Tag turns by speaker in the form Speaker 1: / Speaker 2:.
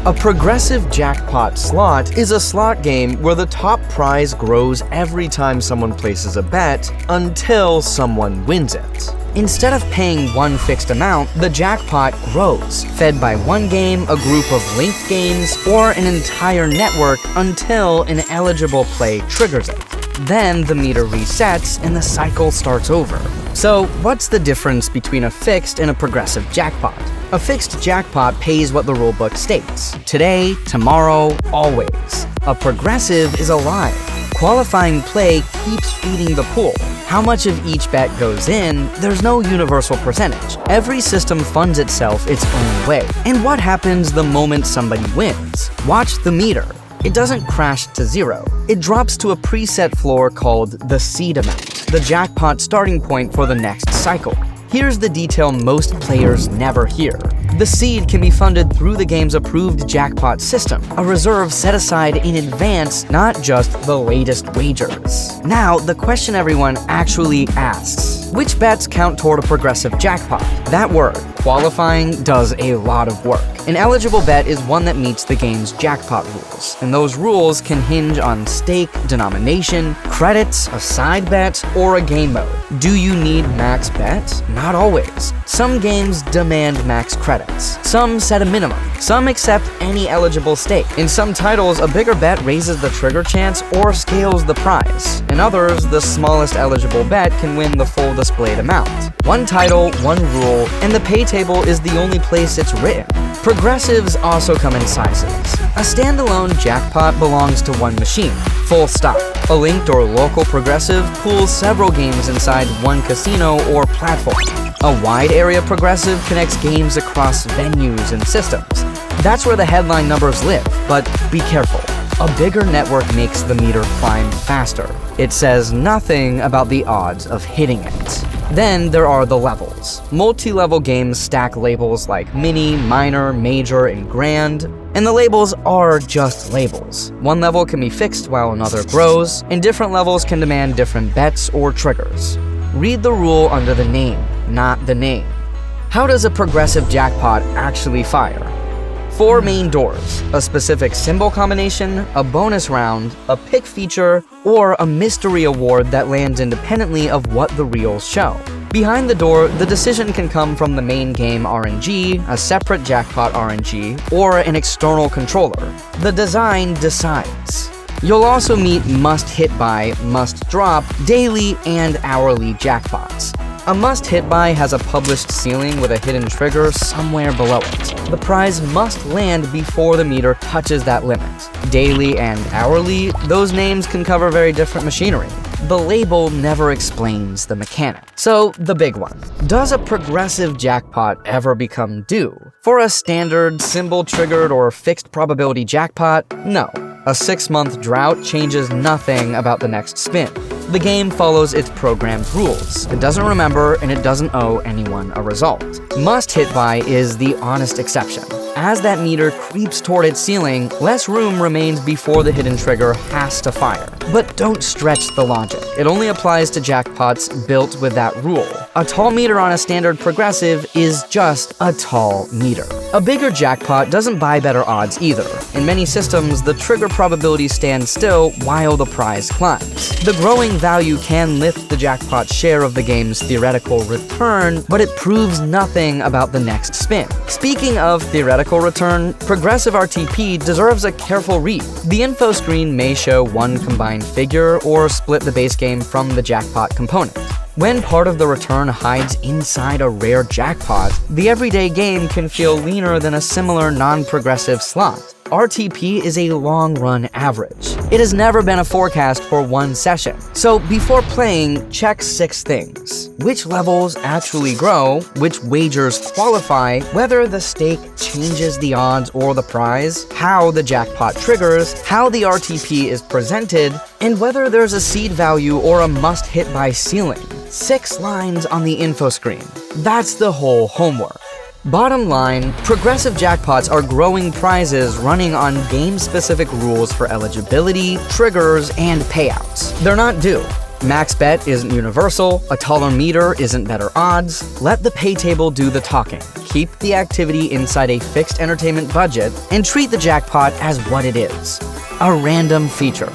Speaker 1: A progressive jackpot slot is a slot game where the top prize grows every time someone places a bet until someone wins it. Instead of paying one fixed amount, the jackpot grows, fed by one game, a group of linked games, or an entire network until an eligible play triggers it. Then the meter resets and the cycle starts over. So, what's the difference between a fixed and a progressive jackpot? A fixed jackpot pays what the rulebook states. Today, tomorrow, always. A progressive is alive. Qualifying play keeps feeding the pool. How much of each bet goes in, there's no universal percentage. Every system funds itself its own way. And what happens the moment somebody wins? Watch the meter. It doesn't crash to zero. It drops to a preset floor called the seed amount, the jackpot starting point for the next cycle. Here's the detail most players never hear. The seed can be funded through the game's approved jackpot system, a reserve set aside in advance, not just the latest wagers. Now, the question everyone actually asks: which bets count toward a progressive jackpot? That word, qualifying, does a lot of work. An eligible bet is one that meets the game's jackpot rules, and those rules can hinge on stake, denomination, credits, a side bet, or a game mode. Do you need max bet? Not always. Some games demand max credits. Some set a minimum. Some accept any eligible stake. In some titles, a bigger bet raises the trigger chance or scales the prize. In others, the smallest eligible bet can win the full displayed amount. One title, one rule, and the pay table is the only place it's written. Progressives also come in sizes. A standalone jackpot belongs to one machine, full stop. A linked or local progressive pools several games inside one casino or platform. A wide area progressive connects games across venues and systems. That's where the headline numbers live, but be careful. A bigger network makes the meter climb faster. It says nothing about the odds of hitting it. Then there are the levels. Multi-level games stack labels like mini, minor, major, and grand, and the labels are just labels. One level can be fixed while another grows, and different levels can demand different bets or triggers. Read the rule under the name, not the name. How does a progressive jackpot actually fire? 4 main doors: a specific symbol combination, a bonus round, a pick feature, or a mystery award that lands independently of what the reels show. Behind the door, the decision can come from the main game RNG, a separate jackpot RNG, or an external controller. The design decides. You'll also meet must-hit-by, must-drop, daily, and hourly jackpots. A must-hit-by has a published ceiling with a hidden trigger somewhere below it. The prize must land before the meter touches that limit. Daily and hourly, those names can cover very different machinery. The label never explains the mechanic. So, the big one. Does a progressive jackpot ever become due? For a standard, symbol-triggered, or fixed probability jackpot, no. A 6-month drought changes nothing about the next spin. The game follows its programmed rules. It doesn't remember, and it doesn't owe anyone a result. Must-hit-by is the honest exception. As that meter creeps toward its ceiling, less room remains before the hidden trigger has to fire. But don't stretch the logic. It only applies to jackpots built with that rule. A tall meter on a standard progressive is just a tall meter. A bigger jackpot doesn't buy better odds either. In many systems, the trigger probability stands still while the prize climbs. The growing value can lift the jackpot share of the game's theoretical return, but it proves nothing about the next spin. Speaking of theoretical return, progressive RTP deserves a careful read. The info screen may show one combined figure or split the base game from the jackpot component. When part of the return hides inside a rare jackpot, the everyday game can feel leaner than a similar non-progressive slot. RTP is a long-run average. It has never been a forecast for one session. So before playing, check 6 things. Which levels actually grow, which wagers qualify, whether the stake changes the odds or the prize, how the jackpot triggers, how the RTP is presented, and whether there's a seed value or a must-hit-by ceiling. 6 lines on the info screen. That's the whole homework. Bottom line, progressive jackpots are growing prizes running on game-specific rules for eligibility, triggers, and payouts. They're not due. Max bet isn't universal, a taller meter isn't better odds. Let the pay table do the talking. Keep the activity inside a fixed entertainment budget and treat the jackpot as what it is: a random feature.